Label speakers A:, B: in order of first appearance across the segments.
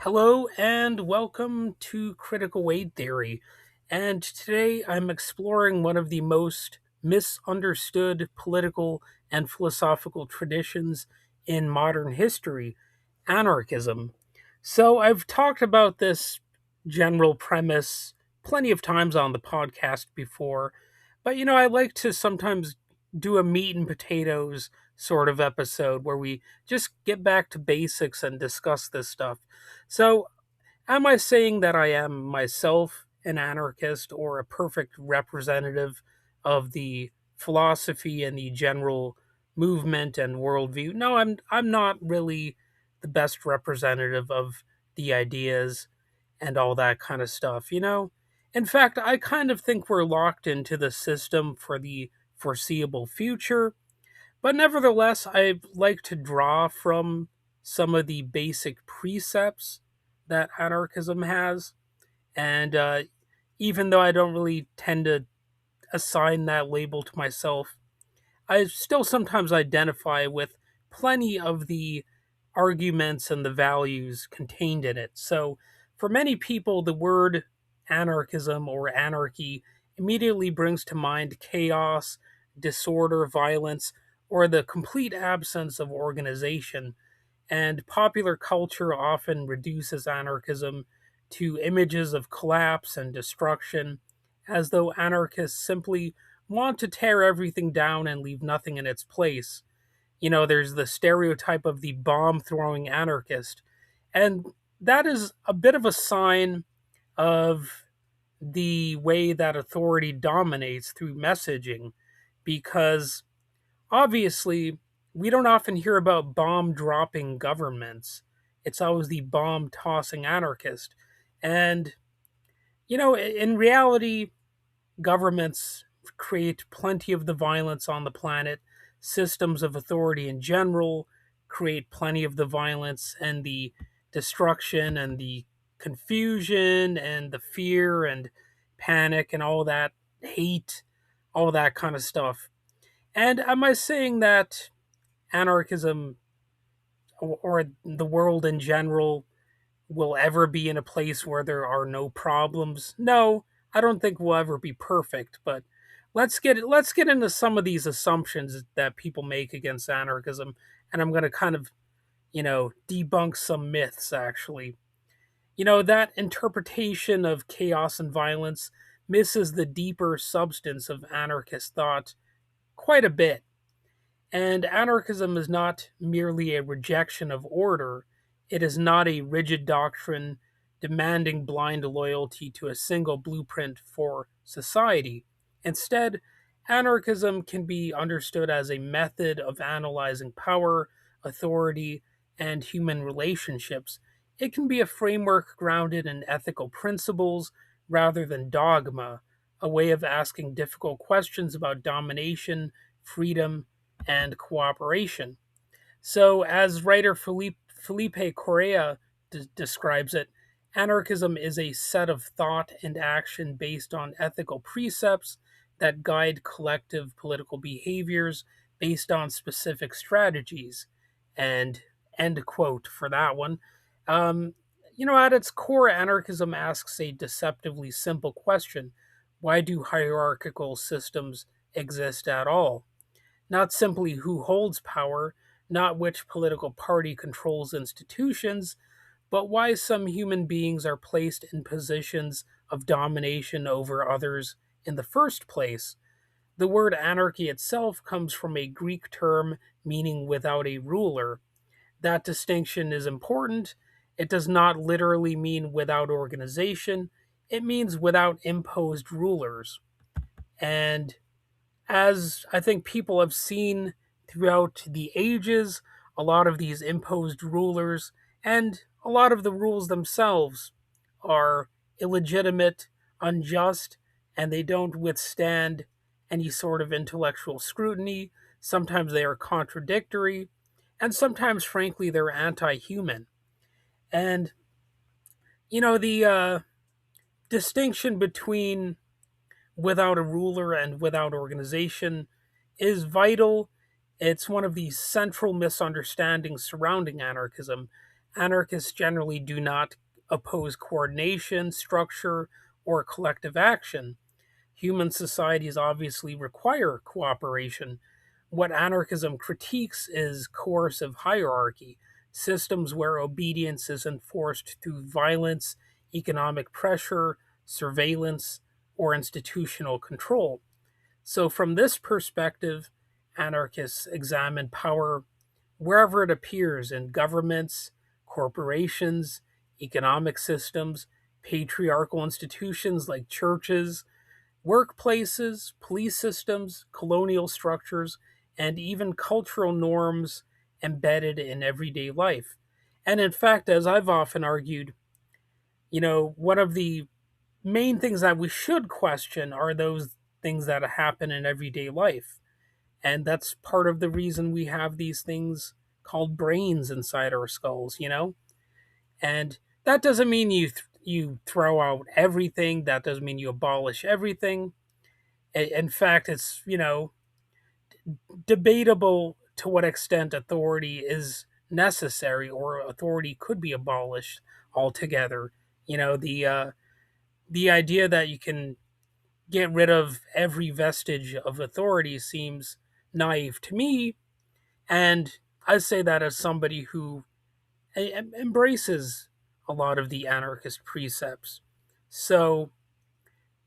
A: Hello and welcome to Critical Weight Theory. And today I'm exploring one of the most misunderstood political and philosophical traditions in modern history, anarchism. So I've talked about this general premise plenty of times on the podcast before, but I like to sometimes do a meat and potatoes sort of episode where we just get back to basics and discuss this stuff. So, am I saying that I am myself an anarchist or a perfect representative of the philosophy and the general movement and worldview? No, I'm not really the best representative of the ideas and all that kind of stuff. In fact, I kind of think we're locked into the system for the foreseeable future, but nevertheless, I like to draw from some of the basic precepts that anarchism has. And even though I don't really tend to assign that label to myself, I still sometimes identify with plenty of the arguments and the values contained in it. So, for many people, the word anarchism or anarchy immediately brings to mind chaos, disorder, violence, or the complete absence of organization. And popular culture often reduces anarchism to images of collapse and destruction, as though anarchists simply want to tear everything down and leave nothing in its place. There's the stereotype of the bomb throwing anarchist. And that is a bit of a sign of the way that authority dominates through messaging, because obviously we don't often hear about bomb dropping governments. It's always the bomb tossing anarchist. And, in reality, governments create plenty of the violence on the planet. Systems of authority in general create plenty of the violence and the destruction and the confusion and the fear and panic and all that hate, all that kind of stuff. And am I saying that anarchism or the world in general will ever be in a place where there are no problems? No, I don't think we'll ever be perfect, but let's get into some of these assumptions that people make against anarchism, and I'm going to kind of, debunk some myths actually. That interpretation of chaos and violence misses the deeper substance of anarchist thought quite a bit. And anarchism is not merely a rejection of order, it is not a rigid doctrine demanding blind loyalty to a single blueprint for society. Instead, anarchism can be understood as a method of analyzing power, authority, and human relationships. It can be a framework grounded in ethical principles rather than dogma, a way of asking difficult questions about domination, freedom, and cooperation. So, as writer Felipe Correa describes it, anarchism is a set of thought and action based on ethical precepts that guide collective political behaviors based on specific strategies. And end quote for that one. Um, at its core, anarchism asks a deceptively simple question: why do hierarchical systems exist at all? Not simply who holds power, not which political party controls institutions, but why some human beings are placed in positions of domination over others in the first place. The word anarchy itself comes from a Greek term meaning without a ruler. That distinction is important. It does not literally mean without organization, it means without imposed rulers. And as I think people have seen throughout the ages, a lot of these imposed rulers and a lot of the rules themselves are illegitimate, unjust, and they don't withstand any sort of intellectual scrutiny. Sometimes they are contradictory, and sometimes, frankly, they're anti human. And, the distinction between without a ruler and without organization is vital. It's one of the central misunderstandings surrounding anarchism. Anarchists generally do not oppose coordination, structure, or collective action. Human societies obviously require cooperation. What anarchism critiques is coercive hierarchy, systems where obedience is enforced through violence, economic pressure, surveillance, or institutional control. So, from this perspective, anarchists examine power wherever it appears in governments, corporations, economic systems, patriarchal institutions like churches, workplaces, police systems, colonial structures, and even cultural norms embedded in everyday life. And in fact, as I've often argued, one of the main things that we should question are those things that happen in everyday life. And that's part of the reason we have these things called brains inside our skulls. And that doesn't mean you throw out everything, that doesn't mean you abolish everything. In fact, it's, debatable to what extent authority is necessary or authority could be abolished altogether. The idea that you can get rid of every vestige of authority seems naive to me, and I say that as somebody who embraces a lot of the anarchist precepts. So,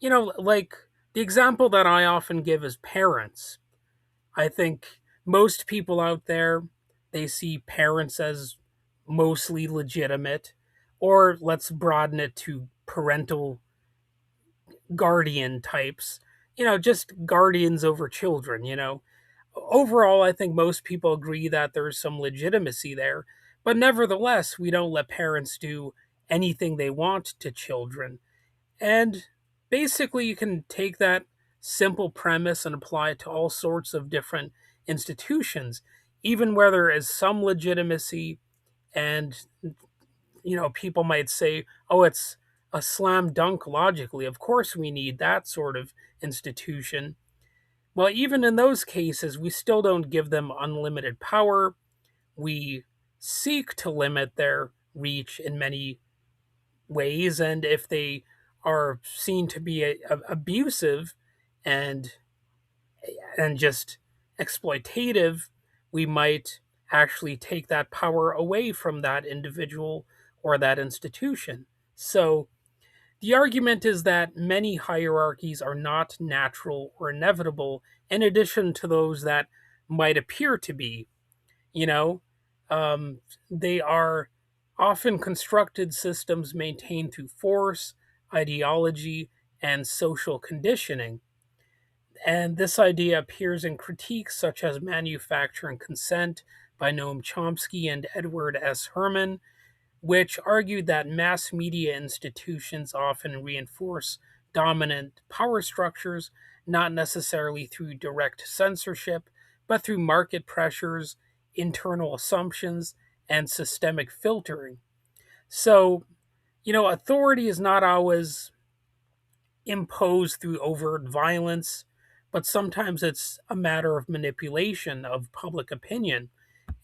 A: like the example that I often give is parents. I think most people out there, they see parents as mostly legitimate, or let's broaden it to parental guardian types, just guardians over children. Overall, I think most people agree that there's some legitimacy there, but nevertheless, we don't let parents do anything they want to children. And basically, you can take that simple premise and apply it to all sorts of different institutions, even where there is some legitimacy. And, people might say, oh, it's a slam dunk logically. Of course, we need that sort of institution. Well, even in those cases, we still don't give them unlimited power. We seek to limit their reach in many ways, and if they are seen to be abusive and just exploitative, we might actually take that power away from that individual or that institution. So the argument is that many hierarchies are not natural or inevitable, in addition to those that might appear to be. You know, um, they are often constructed systems maintained through force, ideology, and social conditioning. And this idea appears in critiques such as Manufacture and Consent by Noam Chomsky and Edward S. Herman, which argued that mass media institutions often reinforce dominant power structures, not necessarily through direct censorship, but through market pressures, internal assumptions, and systemic filtering. So, authority is not always imposed through overt violence, but sometimes it's a matter of manipulation of public opinion.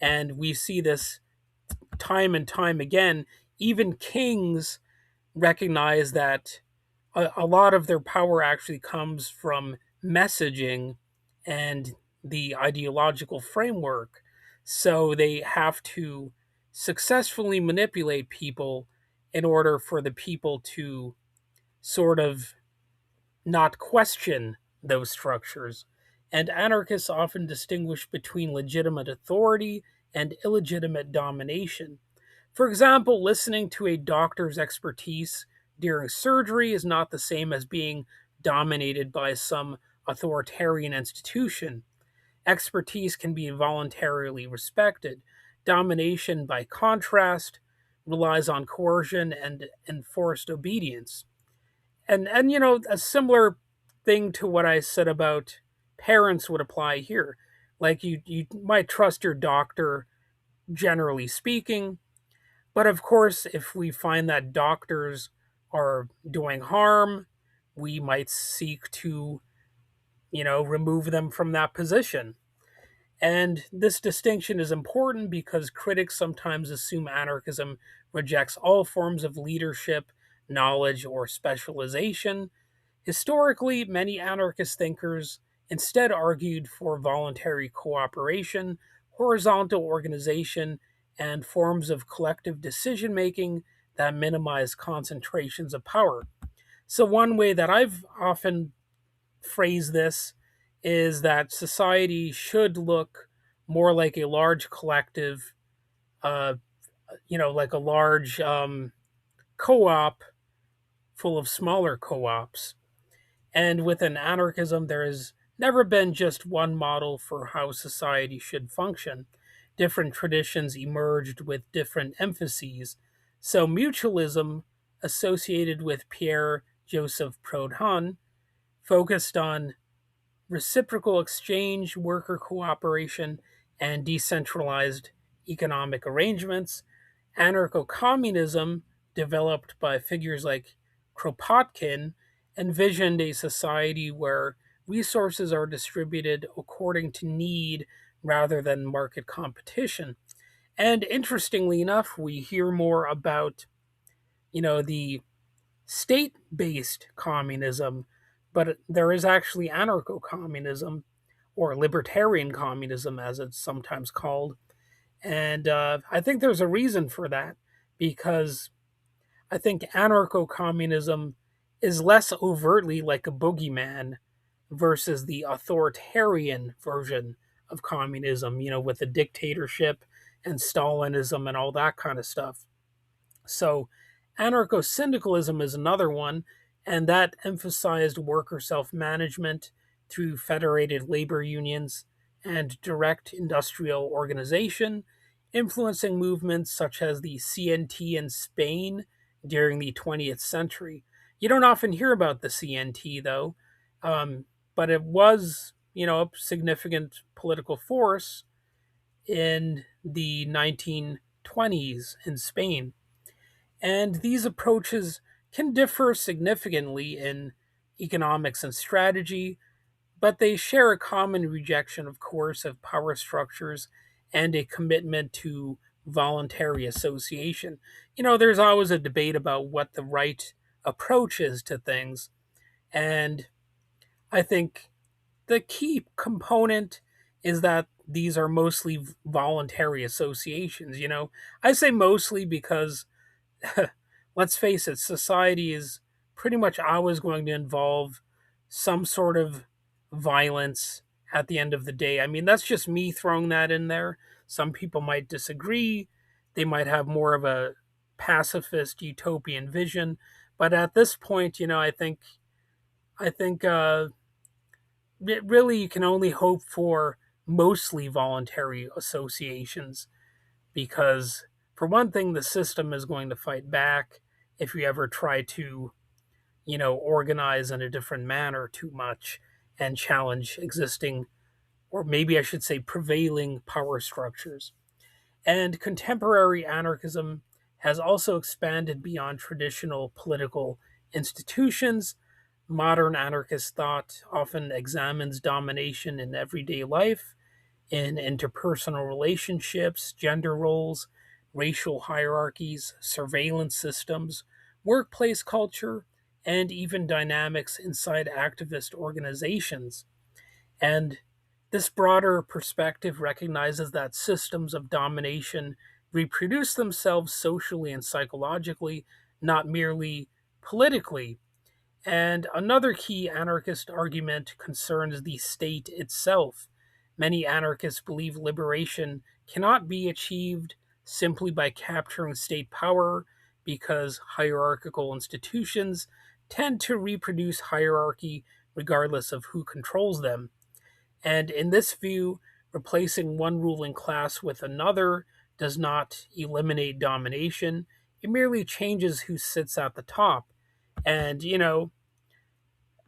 A: And we see this time and time again. Even kings recognize that a lot of their power actually comes from messaging and the ideological framework. So they have to successfully manipulate people in order for the people to sort of not question those structures. And anarchists often distinguish between legitimate authority and illegitimate domination. For example, listening to a doctor's expertise during surgery is not the same as being dominated by some authoritarian institution. Expertise can be voluntarily respected. Domination, by contrast, relies on coercion and enforced obedience. And a similar thing to what I said about parents would apply here. Like you might trust your doctor generally speaking, but of course, if we find that doctors are doing harm, we might seek to, remove them from that position. And this distinction is important because critics sometimes assume anarchism rejects all forms of leadership, knowledge, or specialization. Historically, many anarchist thinkers instead argued for voluntary cooperation, horizontal organization, and forms of collective decision making that minimize concentrations of power. So, one way that I've often phrased this is that society should look more like a large collective, uh, like a large co op full of smaller co ops. And within anarchism, there has never been just one model for how society should function. Different traditions emerged with different emphases. So, mutualism, associated with Pierre Joseph Proudhon, focused on reciprocal exchange, worker cooperation, and decentralized economic arrangements. Anarcho communism, developed by figures like Kropotkin, envisioned a society where resources are distributed according to need rather than market competition. And interestingly enough, we hear more about, the state-based communism, but there is actually anarcho-communism or libertarian communism, as it's sometimes called. And I think there's a reason for that because I think anarcho communism is less overtly like a boogeyman versus the authoritarian version of communism, with the dictatorship and Stalinism and all that kind of stuff. So, anarcho syndicalism is another one, and that emphasized worker self management through federated labor unions and direct industrial organization, influencing movements such as the CNT in Spain during the 20th century. You don't often hear about the CNT, though, but it was, a significant political force in the 1920s in Spain. And these approaches can differ significantly in economics and strategy, but they share a common rejection of coercive power structures and a commitment to voluntary association. There's always a debate about what the right approach is to things, and I think the key component is that these are mostly voluntary associations. I say mostly because let's face it, society is pretty much always going to involve some sort of violence at the end of the day. I mean, that's just me throwing that in there. Some people might disagree. They might have more of a pacifist utopian vision, but at this point, I think really you can only hope for mostly voluntary associations because, for one thing, the system is going to fight back if you ever try to, organize in a different manner too much and challenge existing, or maybe I should say prevailing power structures. And contemporary anarchism has also expanded beyond traditional political institutions. Modern anarchist thought often examines domination in everyday life, in interpersonal relationships, gender roles, racial hierarchies, surveillance systems, workplace culture, and even dynamics inside activist organizations. And this broader perspective recognizes that systems of domination reproduce themselves socially and psychologically, not merely politically. And another key anarchist argument concerns the state itself. Many anarchists believe liberation cannot be achieved simply by capturing state power because hierarchical institutions tend to reproduce hierarchy regardless of who controls them. And in this view, replacing one ruling class with another does not eliminate domination, it merely changes who sits at the top. And,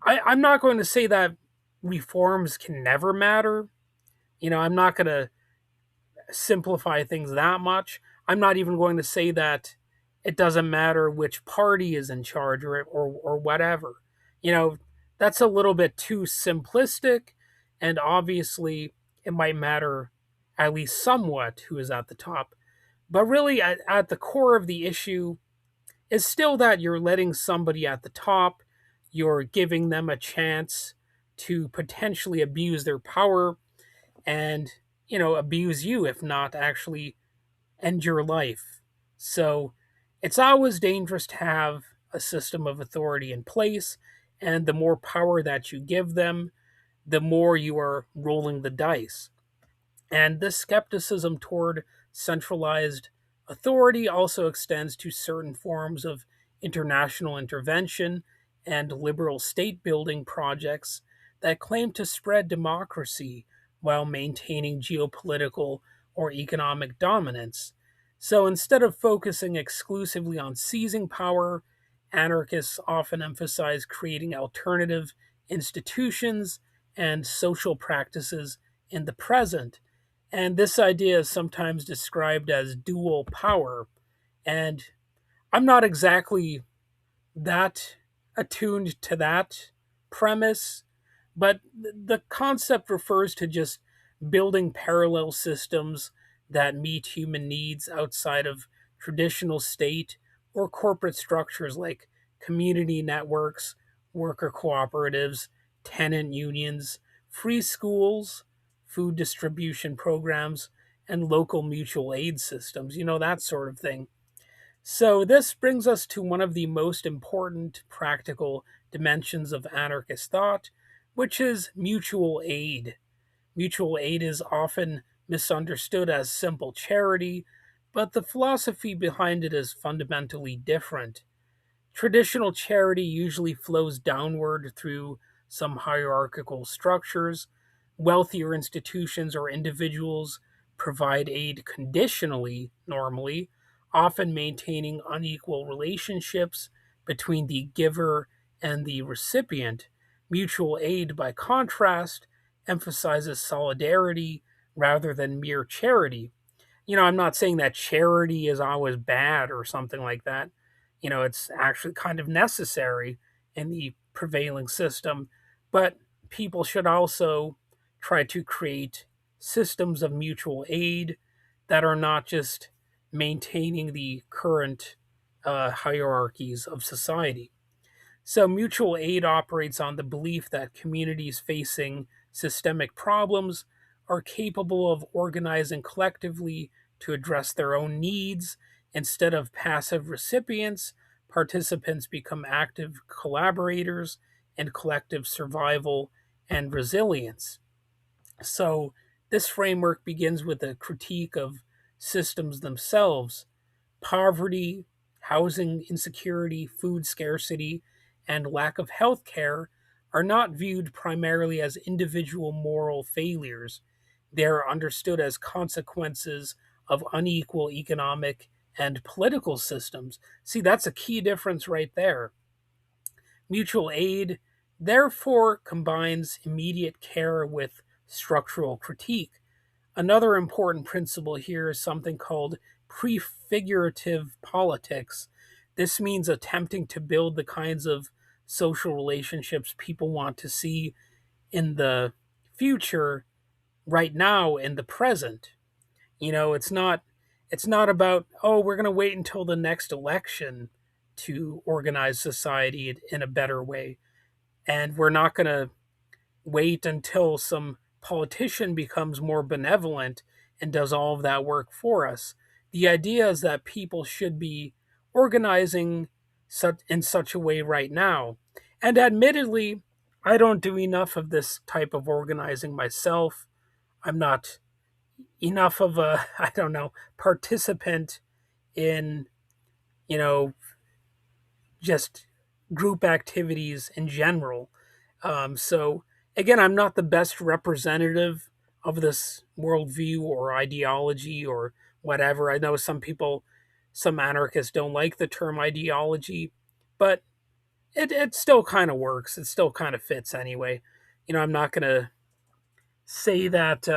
A: I'm not going to say that reforms can never matter. I'm not going to simplify things that much. I'm not even going to say that it doesn't matter which party is in charge or whatever. You know, that's a little bit too simplistic. And obviously, it might matter at least somewhat who is at the top. But really, at the core of the issue is still that you're letting somebody at the top, you're giving them a chance to potentially abuse their power and, abuse you, if not actually end your life. So it's always dangerous to have a system of authority in place, and the more power that you give them, the more you are rolling the dice. And this skepticism toward centralized authority also extends to certain forms of international intervention and liberal state building projects that claim to spread democracy while maintaining geopolitical or economic dominance. So instead of focusing exclusively on seizing power, anarchists often emphasize creating alternative institutions and social practices in the present, and this idea is sometimes described as dual power. And I'm not exactly that attuned to that premise, but the concept refers to just building parallel systems that meet human needs outside of traditional state or corporate structures like community networks, worker cooperatives, tenant unions, free schools, food distribution programs, and local mutual aid systems, that sort of thing. So, this brings us to one of the most important practical dimensions of anarchist thought, which is mutual aid. Mutual aid is often misunderstood as simple charity, but the philosophy behind it is fundamentally different. Traditional charity usually flows downward through some hierarchical structures. Wealthier institutions or individuals provide aid conditionally, normally, often maintaining unequal relationships between the giver and the recipient. Mutual aid, by contrast, emphasizes solidarity rather than mere charity. I'm not saying that charity is always bad or something like that. It's actually kind of necessary in the prevailing system, but people should also try to create systems of mutual aid that are not just maintaining the current hierarchies of society. So, mutual aid operates on the belief that communities facing systemic problems are capable of organizing collectively to address their own needs. Instead of passive recipients, participants become active collaborators in collective survival and resilience. So, this framework begins with a critique of systems themselves. Poverty, housing insecurity, food scarcity, and lack of health care are not viewed primarily as individual moral failures. They are understood as consequences of unequal economic and political systems. See, that's a key difference right there. Mutual aid, therefore, combines immediate care with structural critique. Another important principle here is something called prefigurative politics. This means attempting to build the kinds of social relationships people want to see in the future, right now in the present. It's not about, oh, we're going to wait until the next election to organize society in a better way, and we're not going to wait until some politician becomes more benevolent and does all of that work for us. The idea is that people should be organizing in such a way right now. And admittedly, I don't do enough of this type of organizing myself. I'm not enough of a, I don't know, participant in, you know, just group activities in general. So again, I'm not the best representative of this worldview or ideology or whatever. I know some people, some anarchists don't like the term ideology, but it still kind of works. It still kind of fits anyway. I'm not going to say that,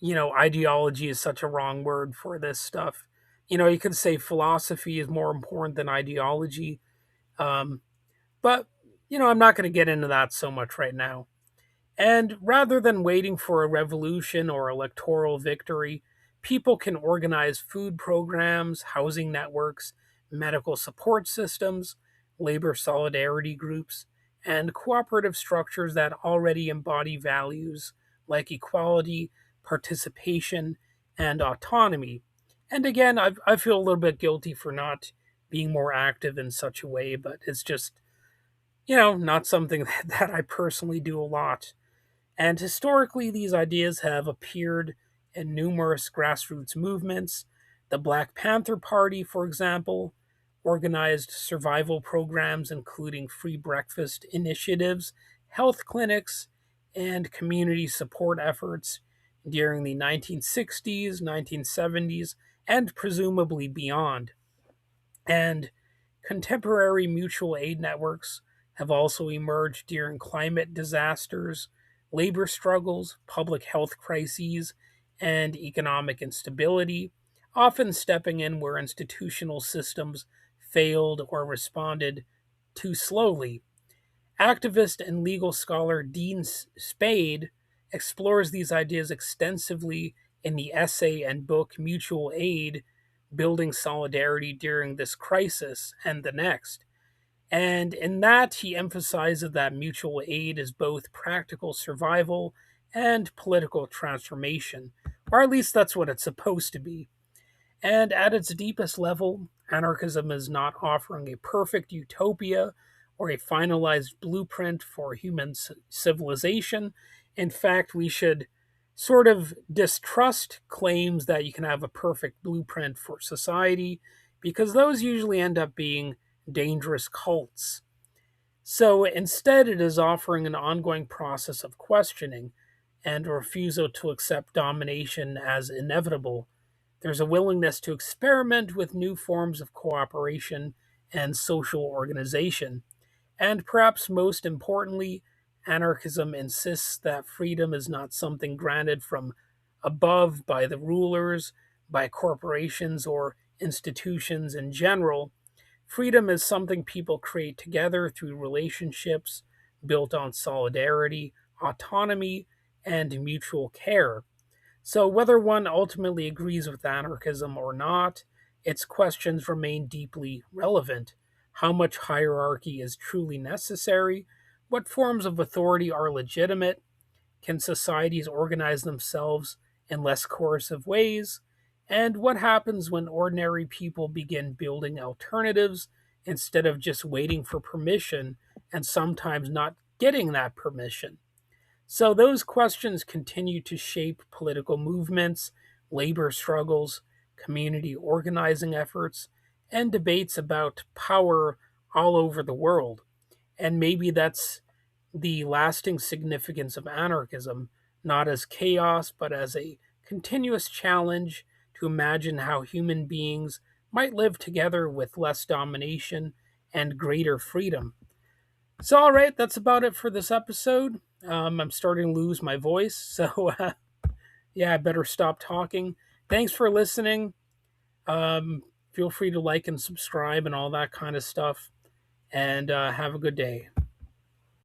A: ideology is such a wrong word for this stuff. You could say philosophy is more important than ideology. Um, but, I'm not going to get into that so much right now. And rather than waiting for a revolution or electoral victory, people can organize food programs, housing networks, medical support systems, labor solidarity groups, and cooperative structures that already embody values like equality, participation, and autonomy. And again, I feel a little bit guilty for not being more active in such a way, but it's just, not something that I personally do a lot. And historically, these ideas have appeared in numerous grassroots movements. The Black Panther Party, for example, organized survival programs including free breakfast initiatives, health clinics, and community support efforts during the 1960s, 1970s, and presumably beyond. And contemporary mutual aid networks have also emerged during climate disasters, labor struggles, public health crises, and economic instability, often stepping in where institutional systems failed or responded too slowly. Activist and legal scholar Dean Spade explores these ideas extensively in the essay and book Mutual Aid: Building Solidarity During This Crisis and the Next. And in that, he emphasizes that mutual aid is both practical survival and political transformation, or at least that's what it's supposed to be. And at its deepest level, anarchism is not offering a perfect utopia or a finalized blueprint for human civilization. In fact, we should sort of distrust claims that you can have a perfect blueprint for society because those usually end up being dangerous cults. So instead, it is offering an ongoing process of questioning and a refusal to accept domination as inevitable. There's a willingness to experiment with new forms of cooperation and social organization. And perhaps most importantly, anarchism insists that freedom is not something granted from above by the rulers, by corporations, or institutions in general. Freedom is something people create together through relationships built on solidarity, autonomy, and mutual care. So, whether one ultimately agrees with anarchism or not, its questions remain deeply relevant. How much hierarchy is truly necessary? What forms of authority are legitimate? Can societies organize themselves in less coercive ways? And what happens when ordinary people begin building alternatives instead of just waiting for permission and sometimes not getting that permission? So those questions continue to shape political movements, labor struggles, community organizing efforts, and debates about power all over the world. And maybe that's the lasting significance of anarchism, not as chaos, but as a continuous challenge to imagine how human beings might live together with less domination and greater freedom. So, all right, that's about it for this episode. I'm starting to lose my voice, so yeah, I better stop talking. Thanks for listening. Feel free to like and subscribe and all that kind of stuff, and have a good day.